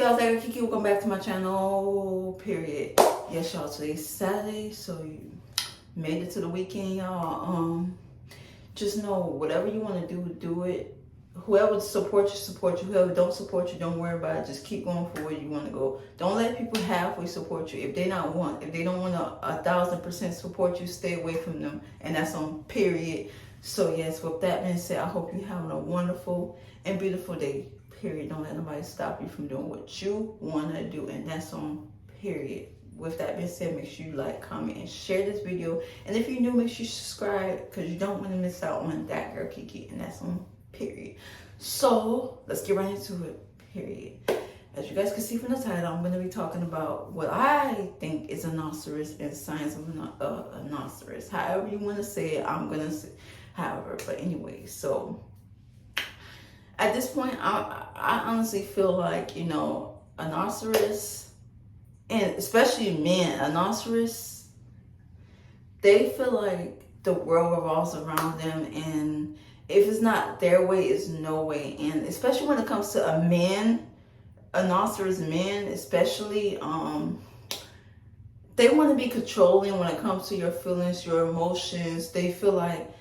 y'all? There, Kiki. Welcome back to my channel. Period. Yes, y'all. Today's Saturday, so you made it to the weekend, y'all. Just know whatever you want to do, do it. Whoever supports you, support you. Whoever don't support you, don't worry about it. Just keep going for where you want to go. Don't let people halfway support you. If they don't want to 1,000% support you, stay away from them. And that's on period. So yes, with that being said, I hope you're having a wonderful and beautiful day. Period. Don't let nobody stop you from doing what you want to do, and that's on period. With that being said, make sure you like, comment, and share this video. And if you're new, make sure you subscribe, because you don't want to miss out on that girl Kiki, and that's on period. So let's get right into it. Period. As you guys can see from the title, I'm going to be talking about what I think is a narcissist and signs of a narcissist. However you want to say it, I'm going to say however. But anyway, so at this point, I honestly feel like, a narcissist, and especially men, a narcissist, they feel like the world revolves around them, and if it's not their way, it's no way. And especially when it comes to a man, a narcissist man, especially, they want to be controlling when it comes to your feelings, your emotions. They feel like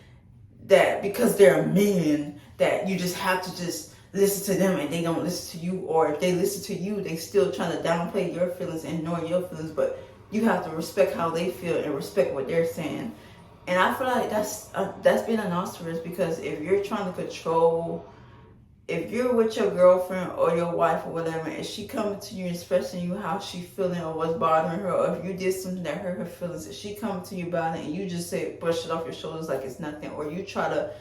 that because they're men, that you just have to just listen to them and they don't listen to you, or if they listen to you, they still trying to downplay your feelings and ignore your feelings. But you have to respect how they feel and respect what they're saying. And I feel like that's being a narcissist, because if you're trying to control, if you're with your girlfriend or your wife or whatever, and she coming to you and expressing you how she feeling or what's bothering her, or if you did something that hurt her feelings, if she coming to you about it and you just say, brush it off your shoulders like it's nothing, or you try to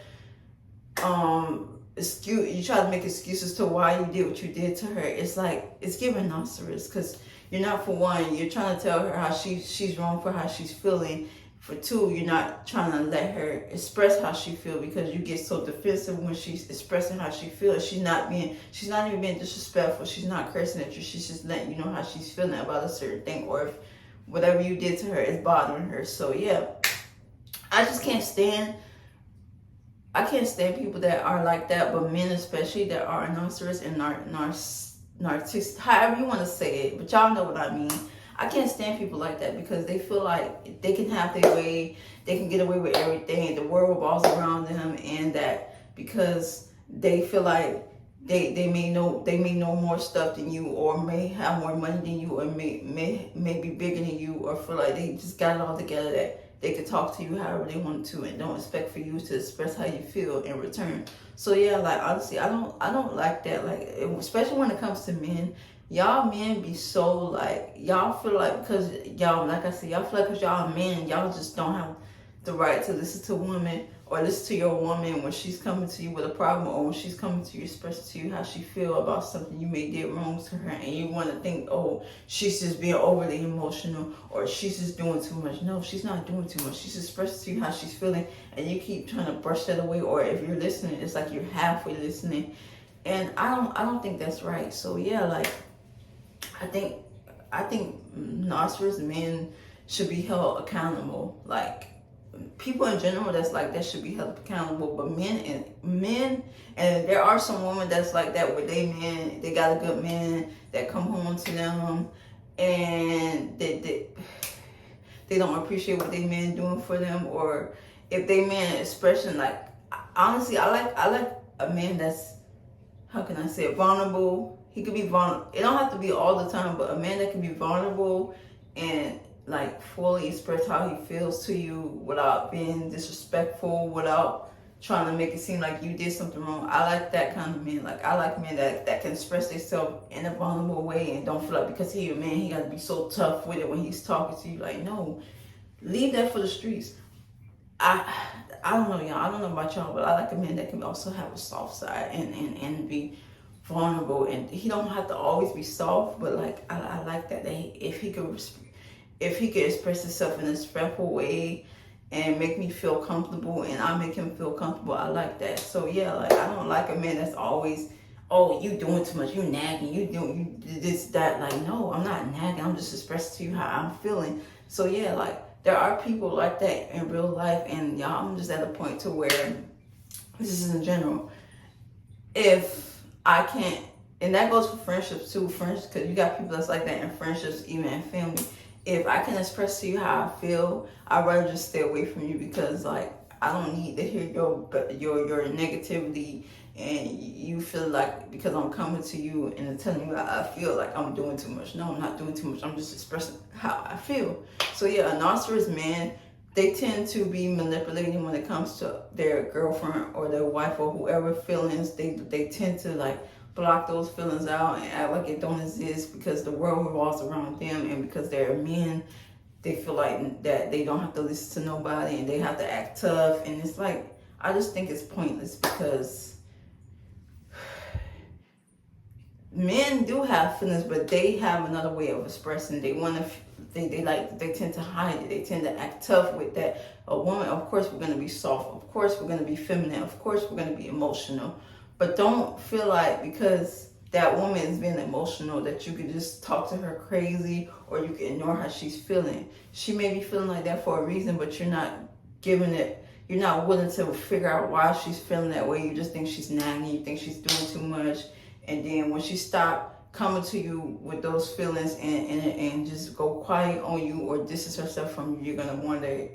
you try to make excuses to why you did what you did to her, it's like, it's giving narcissist, because you're not, for one, you're trying to tell her how she's wrong for how she's feeling. For two, you're not trying to let her express how she feels, because you get so defensive when she's expressing how she feels. She's not even being disrespectful. She's not cursing at you. She's just letting you know how she's feeling about a certain thing, or if whatever you did to her is bothering her. So yeah, I can't stand people that are like that, but men especially that are narcissists and narcissists, however you want to say it, but y'all know what I mean. I can't stand people like that, because they feel like they can have their way, they can get away with everything, the world revolves around them, and that because they feel like they may know more stuff than you, or may have more money than you, or may be bigger than you, or feel like they just got it all together, that they could talk to you however they want to, and don't expect for you to express how you feel in return. So yeah, like honestly, I don't like that. Like, especially when it comes to men. Y'all men be so like, y'all feel like, because y'all, like I said, y'all feel like because y'all men, y'all just don't have the right to listen to women, or listen to your woman when she's coming to you with a problem, or when she's coming to you expressing to you how she feel about something you may did wrong to her, and you want to think, oh, she's just being overly emotional, or she's just doing too much. No, she's not doing too much. She's expressing to you how she's feeling, and you keep trying to brush that away, or if you're listening, it's like you're halfway listening, and I don't think that's right. So yeah, like, I think narcissist men should be held accountable. Like, people in general that's like that should be held accountable. But men, and there are some women that's like that, where they got a good man that come home to them, and they don't appreciate what they man doing for them, or if they man expression, like, honestly, I like a man that's, how can I say it, vulnerable. He could be vulnerable. It don't have to be all the time, but a man that can be vulnerable and like fully express how he feels to you without being disrespectful, without trying to make it seem like you did something wrong. I like that kind of man. Like, I like men that can express themselves in a vulnerable way, and don't feel like because he's a man, he got to be so tough with it when he's talking to you. Like, no, leave that for the streets. I don't know, y'all. I don't know about y'all, but I like a man that can also have a soft side and be vulnerable, and he don't have to always be soft, but like, I like that if he could express himself in a respectful way and make me feel comfortable, and I make him feel comfortable, I like that. So yeah, like, I don't like a man that's always, oh, you doing too much, you nagging, you this, that. Like, no, I'm not nagging, I'm just expressing to you how I'm feeling. So yeah, like, there are people like that in real life, and y'all, I'm just at a point to where, this is in general, if I can't and that goes for friendships too. Friends, because you got people that's like that in friendships, even in family. If I can express to you how I feel, I'd rather just stay away from you, because like I don't need to hear your negativity, and you feel like because I'm coming to you and telling you how I feel like I'm doing too much. No, I'm not doing too much. I'm just expressing how I feel. So yeah, a narcissist man, they tend to be manipulating when it comes to their girlfriend or their wife or whoever feelings. They tend to like block those feelings out and act like it don't exist, because the world revolves around them, and because they're men, they feel like that they don't have to listen to nobody and they have to act tough. And it's like, I just think it's pointless, because men do have feelings, but they have another way of expressing. They want to, they tend to hide it. They tend to act tough with that. A woman, of course, we're going to be soft. Of course, we're going to be feminine. Of course, we're going to be emotional. But don't feel like because that woman is being emotional that you can just talk to her crazy, or you can ignore how she's feeling. She may be feeling like that for a reason, but you're not giving it, you're not willing to figure out why she's feeling that way. You just think she's nagging, you think she's doing too much. And then when she stop coming to you with those feelings and just go quiet on you or distance herself from you, you're going to wonder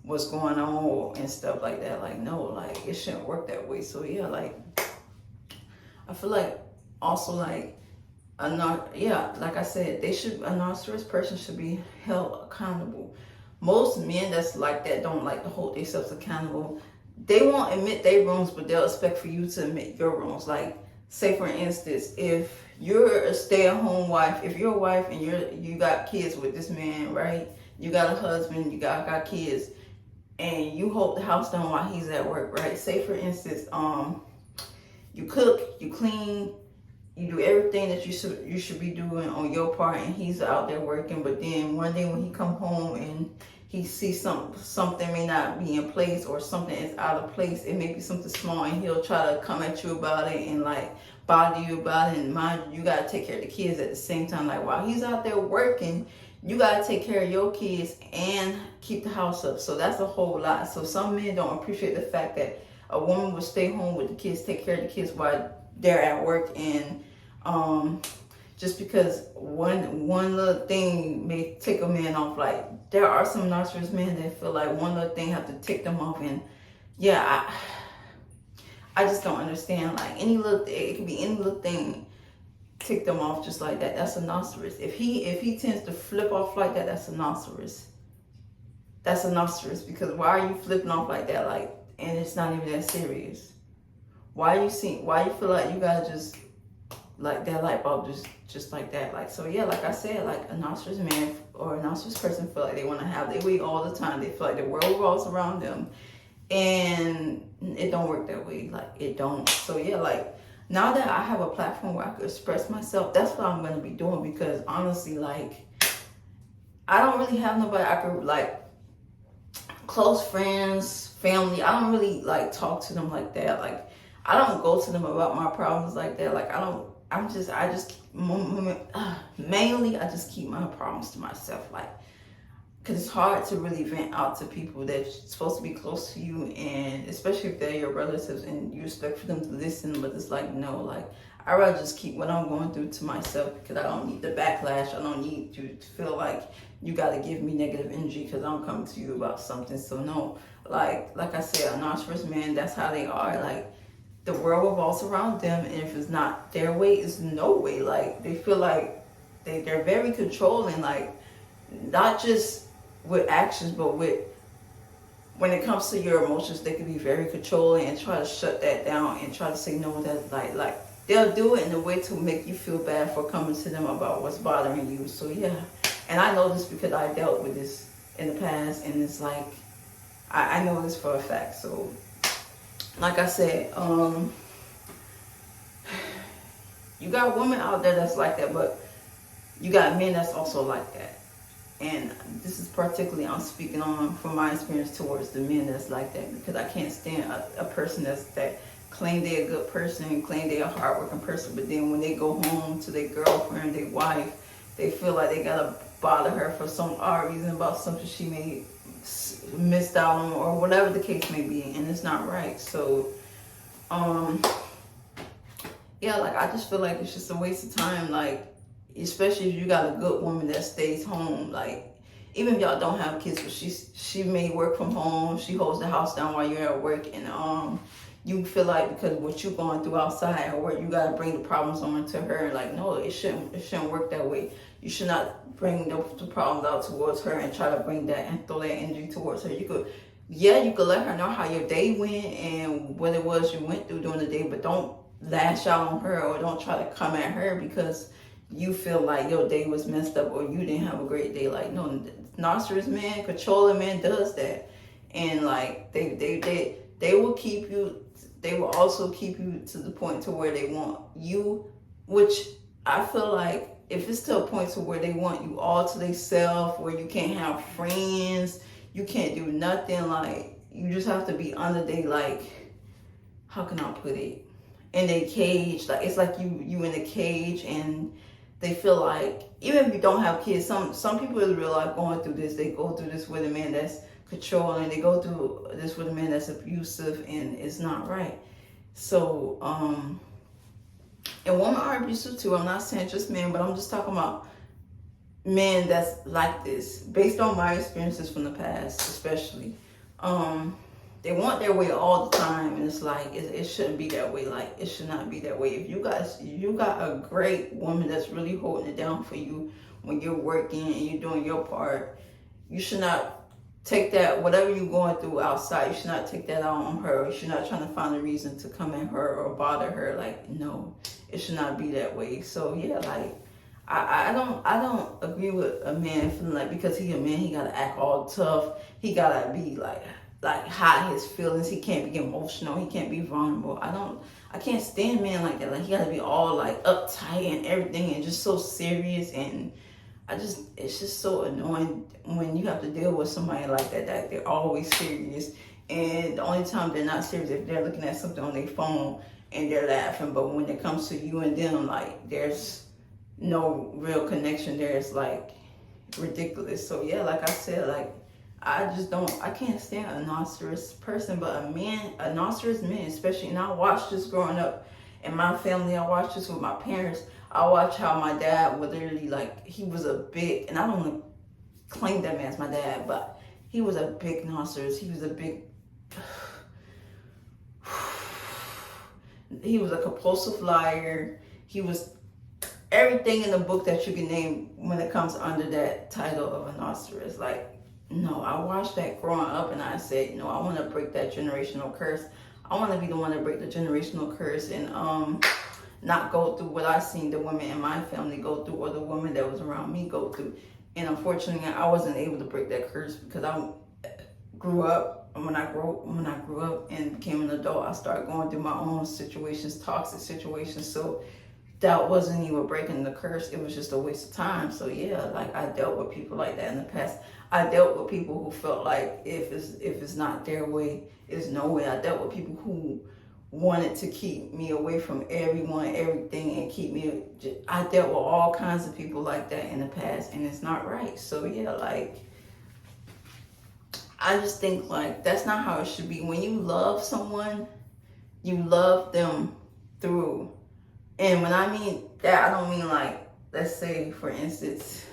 what's going on and stuff like that. Like, no, like it shouldn't work that way. So yeah, like I feel like also like like I said, a narcissist person should be held accountable. Most men that's like that don't like to hold themselves accountable. They won't admit their wrongs, but they'll expect for you to admit your wrongs. Like, say for instance, if you're a stay-at-home wife, if you're a wife and you got kids with this man, right? You got a husband, you got kids, and you hold the house down while he's at work, right? Say for instance, you cook, you clean, you do everything that you should be doing on your part, and he's out there working. But then one day when he come home and he sees something may not be in place, or something is out of place, it may be something small, and he'll try to come at you about it and like bother you about it. And mind you, you gotta take care of the kids at the same time. Like while he's out there working, you gotta take care of your kids and keep the house up. So that's a whole lot. So some men don't appreciate the fact that a woman will stay home with the kids, take care of the kids while they're at work, and just because one little thing may tick a man off. Like there are some narcissist men that feel like one little thing have to tick them off, and yeah, I just don't understand. Like it could be any little thing tick them off just like that. That's a narcissist. If he tends to flip off like that, that's a narcissist. That's a narcissist, because why are you flipping off like that? Like, and it's not even that serious. Why you feel like you gotta just like that light bulb just like that? Like, so yeah, like I said, like a narcissist man or a narcissist person feel like they want to have their way all the time. They feel like the world revolves around them, and it don't work that way. Like it don't. So yeah, like now that I have a platform where I could express myself, that's what I'm gonna be doing, because honestly, like I don't really have nobody I could like, close friends, family. I don't really like talk to them like that. Like I don't go to them about my problems like that. Like mainly I just keep my problems to myself. Like, cause it's hard to really vent out to people that's supposed to be close to you, and especially if they're your relatives and you expect for them to listen. But it's like, no, like I rather just keep what I'm going through to myself, because I don't need the backlash. I don't need you to feel like you got to give me negative energy because I'm coming to you about something. So no, like I said, a narcissist man, that's how they are. Like the world revolves around them, and if it's not their way, it's no way. Like they feel like they're very controlling, like not just with actions, but when it comes to your emotions, they can be very controlling and try to shut that down and try to say no. That like they'll do it in a way to make you feel bad for coming to them about what's bothering you. So yeah, and I know this because I dealt with this in the past, and it's like I know this for a fact. So like I said, you got women out there that's like that, but you got men that's also like that. And this is particularly, I'm speaking on from my experience towards the men that's like that, because I can't stand a person that claim they're a good person, claim they're a hardworking person, but then when they go home to their girlfriend, their wife, they feel like they gotta bother her for some odd reason about something she may missed out on, or whatever the case may be, and it's not right. So yeah, like I just feel like it's just a waste of time. Like, especially if you got a good woman that stays home. Like, even if y'all don't have kids, but she may work from home. She holds the house down while you're at work, and you feel like because of what you're going through outside at work, you gotta bring the problems on to her. Like, no, it shouldn't work that way. You should not bring the problems out towards her and try to bring that and throw that energy towards her. You could let her know how your day went and what it was you went through during the day, but don't lash out on her or don't try to come at her because you feel like your day was messed up or you didn't have a great day. Like, no, narcissist man, controlling man does that. And like they will keep you, they will also keep you to the point to where they want you, which I feel like if it's to a point to where they want you all to themselves, where you can't have friends, you can't do nothing, like you just have to be under they, like, how can I put it, in their cage. Like, it's like you in a cage, and they feel like, even if you don't have kids, some people in real life going through this, they go through this with a man that's controlling, they go through this with a man that's abusive, and it's not right. So and women are abusive too. I'm not saying just men, but I'm just talking about men that's like this, based on my experiences from the past, especially. They want their way all the time, and it's like it shouldn't be that way. Like, it should not be that way. If you got a great woman that's really holding it down for you when you're working and you're doing your part, you should not take that, whatever you're going through outside, you should not take that out on her. You should not try to find a reason to come at her or bother her. Like, no, it should not be that way. So yeah, like I don't agree with a man feeling like because he a man he gotta act all tough. He gotta be like hide his feelings. He can't be emotional. He can't be vulnerable. I can't stand men like that. Like, he gotta be all like uptight and everything and just so serious, and it's just so annoying when you have to deal with somebody like that they're always serious, and the only time they're not serious if they're looking at something on their phone and they're laughing. But when it comes to you and them, like, there's no real connection there. It's like ridiculous. So yeah, like I said, like I can't stand a narcissist person, but a narcissist man especially. And I watched this growing up in my family. I watched this with my parents. I watched how my dad would literally, like, he was a big, and I don't want to claim that man as my dad, but he was a big narcissist. He was a compulsive liar. He was everything in the book that you can name when it comes under that title of a narcissist. Like, no, I watched that growing up, and I said, no, I want to break that generational curse. I want to be the one to break the generational curse, and not go through what I seen the women in my family go through, or the women that was around me go through. And unfortunately, I wasn't able to break that curse because I grew up. When I grew up and became an adult, I started going through my own situations, toxic situations. So that wasn't even breaking the curse. It was just a waste of time. So yeah, like, I dealt with people like that in the past. I dealt with people who felt like if it's not their way, it's no way. I dealt with people who wanted to keep me away from everyone, everything, and keep me. I dealt with all kinds of people like that in the past, and it's not right. So yeah, like, I just think, like, that's not how it should be. When you love someone, you love them through. And when I mean that, I don't mean like, let's say, for instance,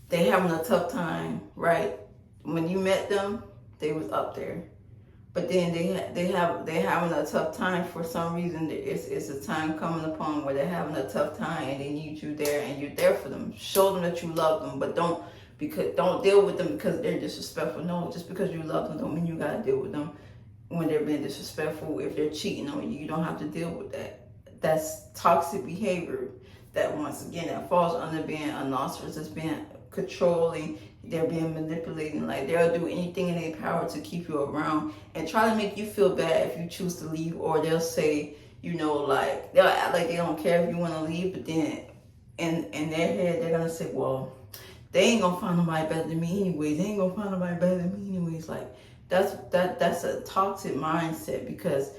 they having a tough time, right? When you met them, they was up there. But then they having a tough time for some reason. It's a time coming upon where they're having a tough time and they need you there, and you're there for them. Show them that you love them, but don't deal with them because they're disrespectful. No, just because you love them don't mean you gotta deal with them when they're being disrespectful. If they're cheating on you, you don't have to deal with that. That's toxic behavior. That, once again, that falls under being a narcissist. It's being controlling. They're being manipulating. Like, they'll do anything in their power to keep you around and try to make you feel bad if you choose to leave. Or they'll say, like, they'll act like they don't care if you want to leave, but then in their head they're gonna say, well, they ain't gonna find nobody better than me anyways. They ain't gonna find nobody better than me anyways. Like, that's a toxic mindset, because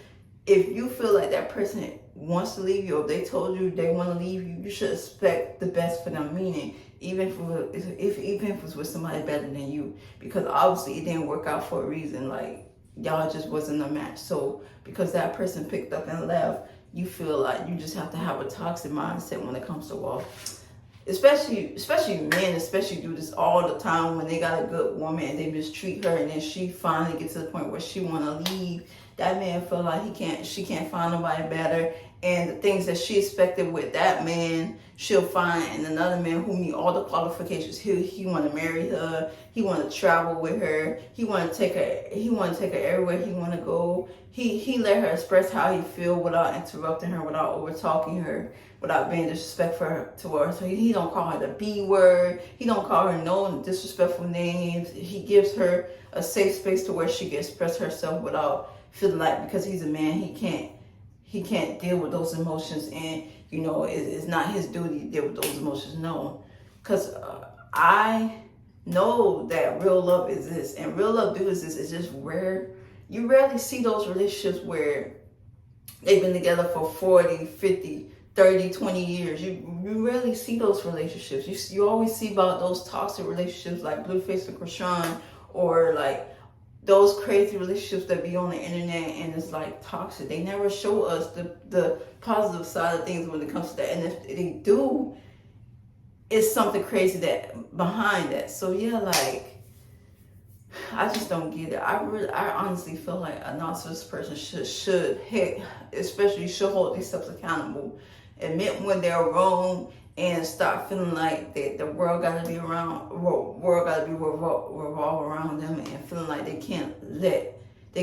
if you feel like that person wants to leave you, or they told you they want to leave you, you should expect the best for them. Meaning, even if it's with somebody better than you, because obviously it didn't work out for a reason. Like, y'all just wasn't a match. So because that person picked up and left, you feel like you just have to have a toxic mindset when it comes to wealth. Especially men, especially do this all the time when they got a good woman and they mistreat her, and then she finally gets to the point where she want to leave. That man feel like she can't find nobody better, and the things that she expected with that man, she'll find in another man who meet all the qualifications. He want to marry her. He want to travel with her. He want to take her. He want to take her everywhere he want to go. He let her express how he feel without interrupting her, without over talking her, without being disrespectful towards her. He don't call her the B word. He don't call her no disrespectful names. He gives her a safe space to where she can express herself without feeling like, because he's a man, he can't deal with those emotions, and it's not his duty to deal with those emotions. No, because I know that real love exists, and real love do exist. It's just rare. You rarely see those relationships where they've been together for 40, 50, 30, 20 years. You rarely see those relationships. You always see about those toxic relationships like Blueface and Krishan, or like those crazy relationships that be on the internet and it's like toxic. They never show us the positive side of things when it comes to that. And if they do, it's something crazy that behind that. So yeah, like, I just don't get it. I honestly feel like a narcissist person should especially should hold themselves accountable, admit when they're wrong, and stop feeling like that the world got to be revolve around them, and feeling like they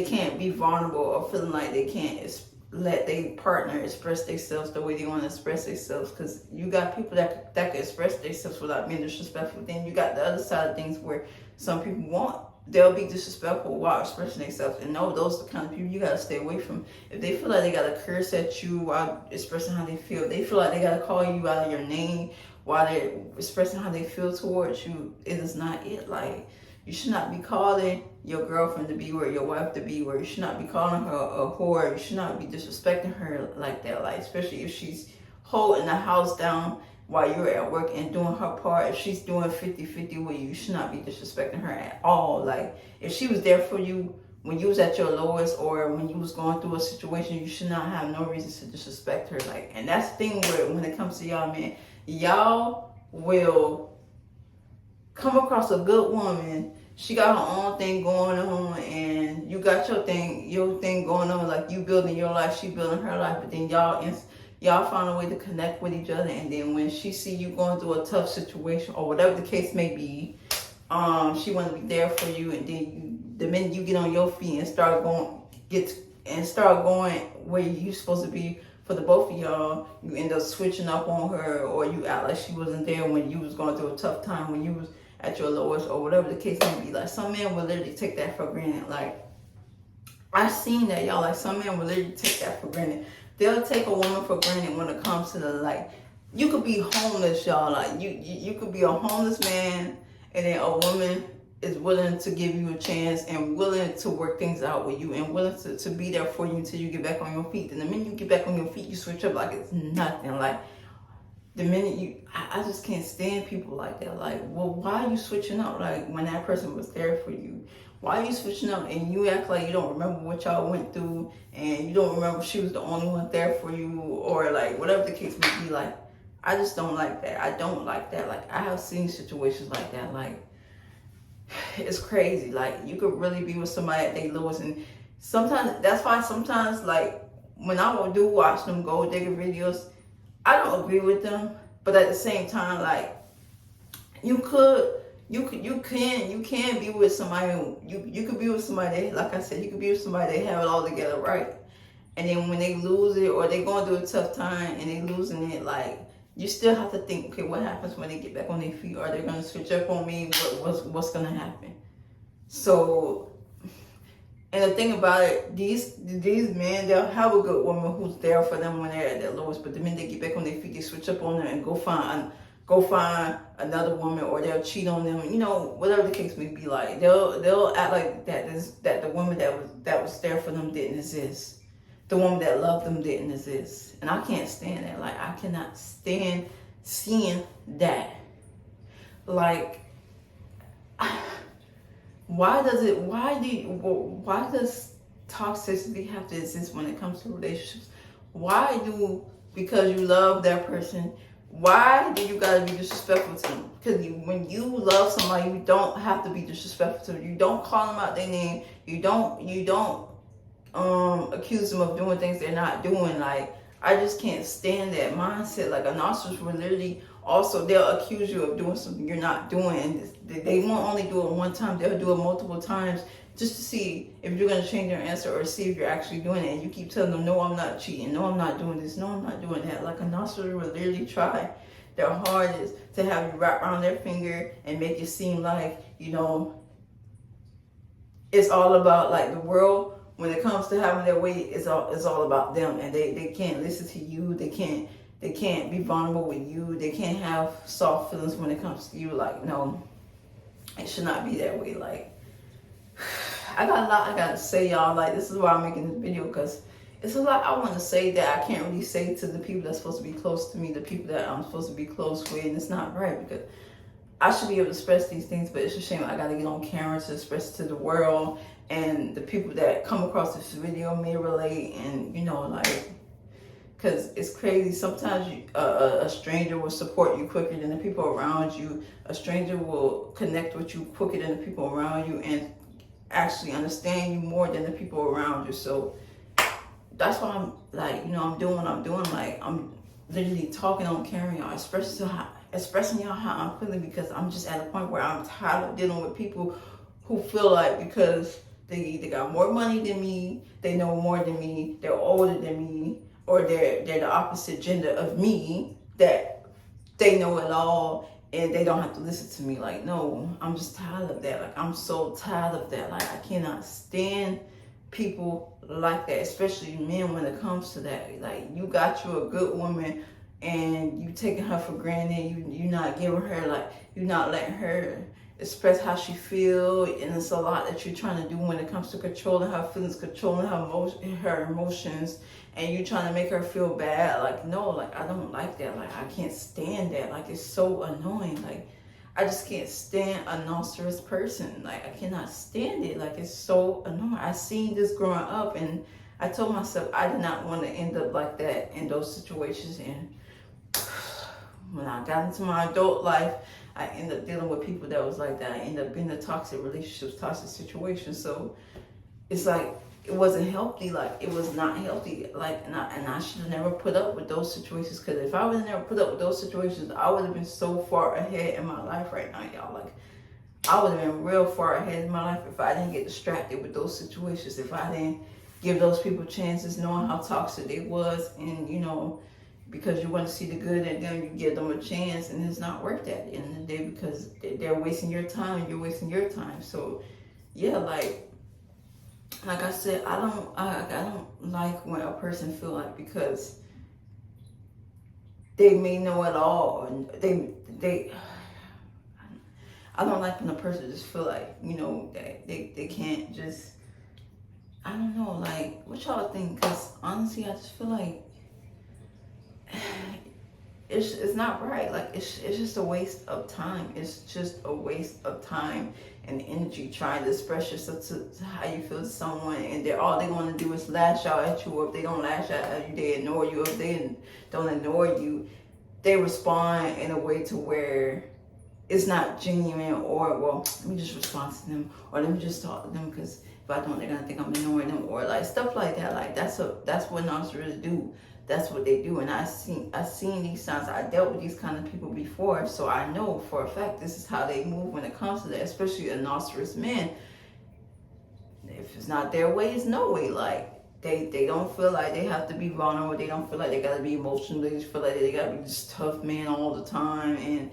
can't be vulnerable, or feeling like they can't let their partner express themselves the way they want to express themselves. Because you got people that can express themselves without being disrespectful. Then you got the other side of things where some people they'll be disrespectful while expressing themselves. And no, those are the kind of people you gotta stay away from. If they feel like they gotta curse at you while expressing how they feel, they feel like they gotta call you out of your name while they're expressing how they feel towards you, it is not it. Like, you should not be calling your girlfriend the B word, your wife the B word. You should not be calling her a whore. You should not be disrespecting her like that. Like, especially if she's holding the house down while you're at work and doing her part. If she's doing 50-50 with you, you should not be disrespecting her at all. Like, if she was there for you when you was at your lowest, or when you was going through a situation, you should not have no reason to disrespect her. Like, and that's the thing where when it comes to y'all, man, y'all will come across a good woman. She got her own thing going on, and you got your thing going on. Like, you building your life, she building her life, but then y'all find a way to connect with each other. And then when she see you going through a tough situation, or whatever the case may be, she want to be there for you. And then the minute you get on your feet and start going where you supposed to be for the both of y'all, you end up switching up on her, or you act like she wasn't there when you was going through a tough time, when you was at your lowest, or whatever the case may be. Like, some men will literally take that for granted. Like, I've seen that, y'all. Like, some men will literally take that for granted. They'll take a woman for granted when it comes to like, you could be homeless, y'all. Like, you could be a homeless man, and then a woman is willing to give you a chance, and willing to work things out with you, and willing to be there for you until you get back on your feet. And the minute you get back on your feet, you switch up like it's nothing. Like, the minute I just can't stand people like that. Like, well, why are you switching up? Like, when that person was there for you, why are you switching up? And you act like you don't remember what y'all went through, and you don't remember she was the only one there for you, or like whatever the case may be. Like, I just don't like that. I don't like that. Like, I have seen situations like that. Like, it's crazy. Like, you could really be with somebody at their lowest, and sometimes that's why sometimes, like, when I do watch them gold digger videos, I don't agree with them, but at the same time, like, you can be with somebody. You could be with somebody, like I said, you could be with somebody that have it all together, right? And then when they lose it, or they going through a tough time and they losing it, like, you still have to think, okay, what happens when they get back on their feet? Are they gonna switch up on me? What's gonna happen? So, and the thing about it, these men, they'll have a good woman who's there for them when they're at their lowest, but the minute they get back on their feet, they switch up on them and go find another woman, or they'll cheat on them. You know, whatever the case may be. Like, they'll act like that the woman that was there for them didn't exist. The woman that loved them didn't exist. And I can't stand that. Like, I cannot stand seeing that. Like, why does toxicity have to exist when it comes to relationships? Because you love that person, why do you gotta be disrespectful to them? Because when you love somebody, you don't have to be disrespectful to them. You don't call them out their name. You don't accuse them of doing things they're not doing. Like, I just can't stand that mindset. Like, a narcissist will literally also, they'll accuse you of doing something you're not doing, and they won't only do it one time, they'll do it multiple times just to see if you're going to change your answer or see if you're actually doing it. And you keep telling them, no, I'm not cheating, no, I'm not doing this, no, I'm not doing that. Like, a narcissist will literally try their hardest to have you wrap around their finger and make it seem like, it's all about, like, the world, when it comes to having their way, it's all about them, and they can't listen to you. They can't be vulnerable with you. They can't have soft feelings when it comes to you. Like, no, it should not be that way. Like, I got a lot I gotta say, y'all. Like, this is why I'm making this video, because it's a lot I want to say that I can't really say to the people that's supposed to be close to me, the people that I'm supposed to be close with, and it's not right, because I should be able to express these things, but it's a shame I gotta get on camera to express to the world, and the people that come across this video may relate, and like, because it's crazy. Sometimes a stranger will support you quicker than the people around you. A stranger will connect with you quicker than the people around you, and actually understand you more than the people around you. So that's why I'm like, I'm doing what I'm doing. Like, I'm literally talking on camera, y'all, expressing y'all how I'm feeling, because I'm just at a point where I'm tired of dealing with people who feel like because they got more money than me, they know more than me, they're older than me, or they're the opposite gender of me, that they know it all and they don't have to listen to me. Like, no, I'm just tired of that. Like, I'm so tired of that. Like, I cannot stand people like that, especially men, when it comes to that. Like, you got you a good woman and you taking her for granted. You not giving her, like, you not letting her express how she feel, and it's a lot that you're trying to do when it comes to controlling her feelings, controlling her emotions, and you trying to make her feel bad. Like, no, like, I don't like that. Like, I can't stand that. Like, it's so annoying. Like, I just can't stand a narcissist person. Like, I cannot stand it. Like, it's so annoying. I seen this growing up, and I told myself I did not want to end up like that in those situations. And when I got into my adult life, I ended up dealing with people that was like that. I ended up being in toxic relationships, toxic situations. So it's like, it wasn't healthy. Like, it was not healthy. Like, and I should have never put up with those situations, because if I would have never put up with those situations, I would have been so far ahead in my life right now, y'all. Like, I would have been real far ahead in my life if I didn't get distracted with those situations, if I didn't give those people chances, knowing how toxic they was, and because you want to see the good in them, you give them a chance, and it's not worth that at the end of the day, because they're wasting your time and you're wasting your time. So yeah, like I said, I don't like when a person feel like because they may know it all, and I don't like when a person just feel like, that they can't just, I don't know, like, what y'all think? Because honestly, I just feel like it's not right. Like, it's just a waste of time. It's just a waste of time and energy trying to express yourself to how you feel to someone, and all they're going to do is lash out at you. Or if they don't lash out at you, they ignore you. If they don't ignore you, they respond in a way to where it's not genuine, or, well, let me just respond to them, or let me just talk to them, because if I don't, they're gonna think I'm ignoring them, or like stuff like that. Like, that's what narcissists do. That's what they do. And I've seen these signs. I dealt with these kind of people before, so I know for a fact this is how they move when it comes to that, especially a narcissist man. If it's not their way, it's no way. Like, they don't feel like they have to be vulnerable. They don't feel like they gotta be emotional. They just feel like they gotta be this tough man all the time. And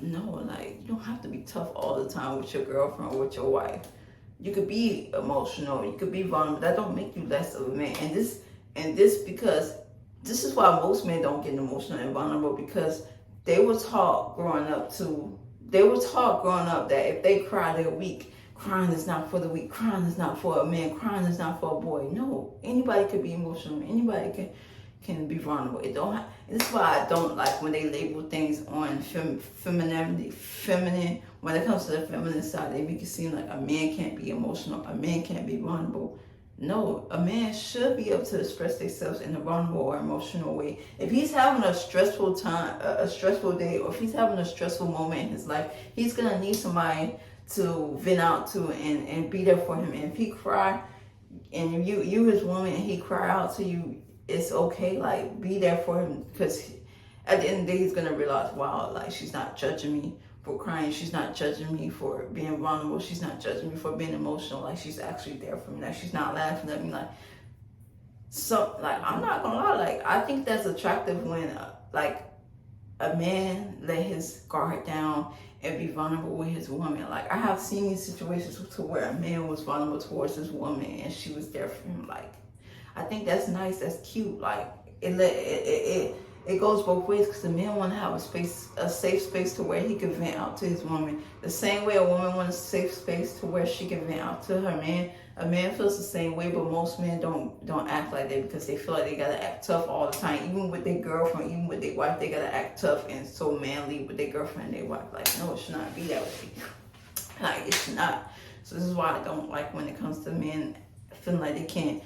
no, like, you don't have to be tough all the time with your girlfriend or with your wife. You could be emotional, you could be vulnerable. That don't make you less of a man. And this because this is why most men don't get emotional and vulnerable, because they were taught growing up that if they cry, they're weak. Crying is not for the weak. Crying is not for a man. Crying is not for a boy. No, anybody could be emotional. Anybody can be vulnerable. This is why I don't like when they label things on feminine. When it comes to the feminine side, they make it seem like a man can't be emotional, a man can't be vulnerable. No, a man should be able to express themselves in a vulnerable or emotional way. If he's having a stressful time, a stressful day, or if he's having a stressful moment in his life, he's gonna need somebody to vent out to and be there for him. And if he cry, and you his woman, and he cry out to you, it's okay. Like, be there for him, because at the end of the day, he's gonna realize, wow, like, she's not judging me for crying. She's not judging me for being vulnerable. She's not judging me for being emotional. Like, she's actually there for me. Like, she's not laughing at me. Like, so, like, I'm not gonna lie. Like, I think that's attractive when, like, a man let his guard down and be vulnerable with his woman. Like, I have seen these situations to where a man was vulnerable towards his woman and she was there for him. Like, I think that's nice. That's cute. Like, it goes both ways, because the man want to have a safe space to where he can vent out to his woman. The same way a woman wants a safe space to where she can vent out to her man. A man feels the same way, but most men don't act like that, because they feel like they gotta act tough all the time. Even with their girlfriend, even with their wife, they gotta act tough and so manly with their girlfriend and their wife. Like, no, it should not be that way. Like, it should not. So this is why I don't like when it comes to men feeling like they can't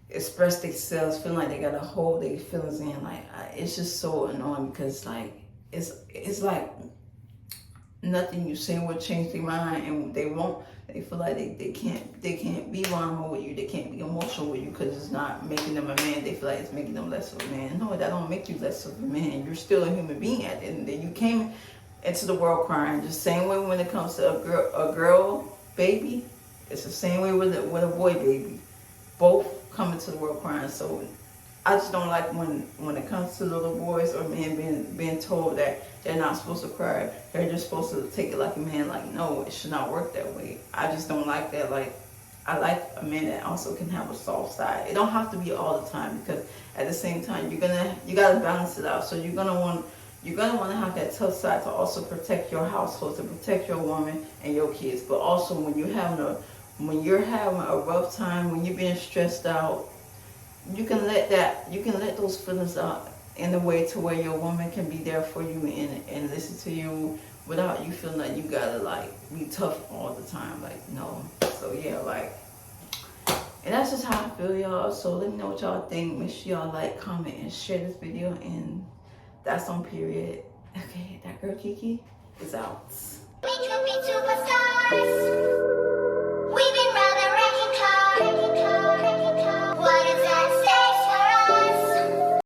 express themselves, feeling like they gotta hold their feelings in. Like, it's just so annoying, because like it's like nothing you say will change their mind, and they won't. They feel like they can't be vulnerable with you. They can't be emotional with you, because it's not making them a man. They feel like it's making them less of a man. No, that don't make you less of a man. You're still a human being at the end of the day. You came into the world crying. Just same way when it comes to a girl baby, it's the same way with a boy baby. Both come into the world crying. So I just don't like when it comes to little boys or men being told that they're not supposed to cry. They're just supposed to take it like a man. Like, no, it should not work that way. I just don't like that. Like, I like a man that also can have a soft side. It don't have to be all the time, because at the same time, you gotta balance it out. So you're gonna want to have that tough side to also protect your household, to protect your woman and your kids. But also when you're having a rough time, when you're being stressed out, you can let those feelings out in a way to where your woman can be there for you and listen to you without you feeling like you gotta like be tough all the time. Like, no. So yeah, like, and that's just how I feel, y'all. So let me know what y'all think. Make sure y'all like, comment, and share this video. And that's on period. Okay, that girl Kiki is out. We could be superstars. We've been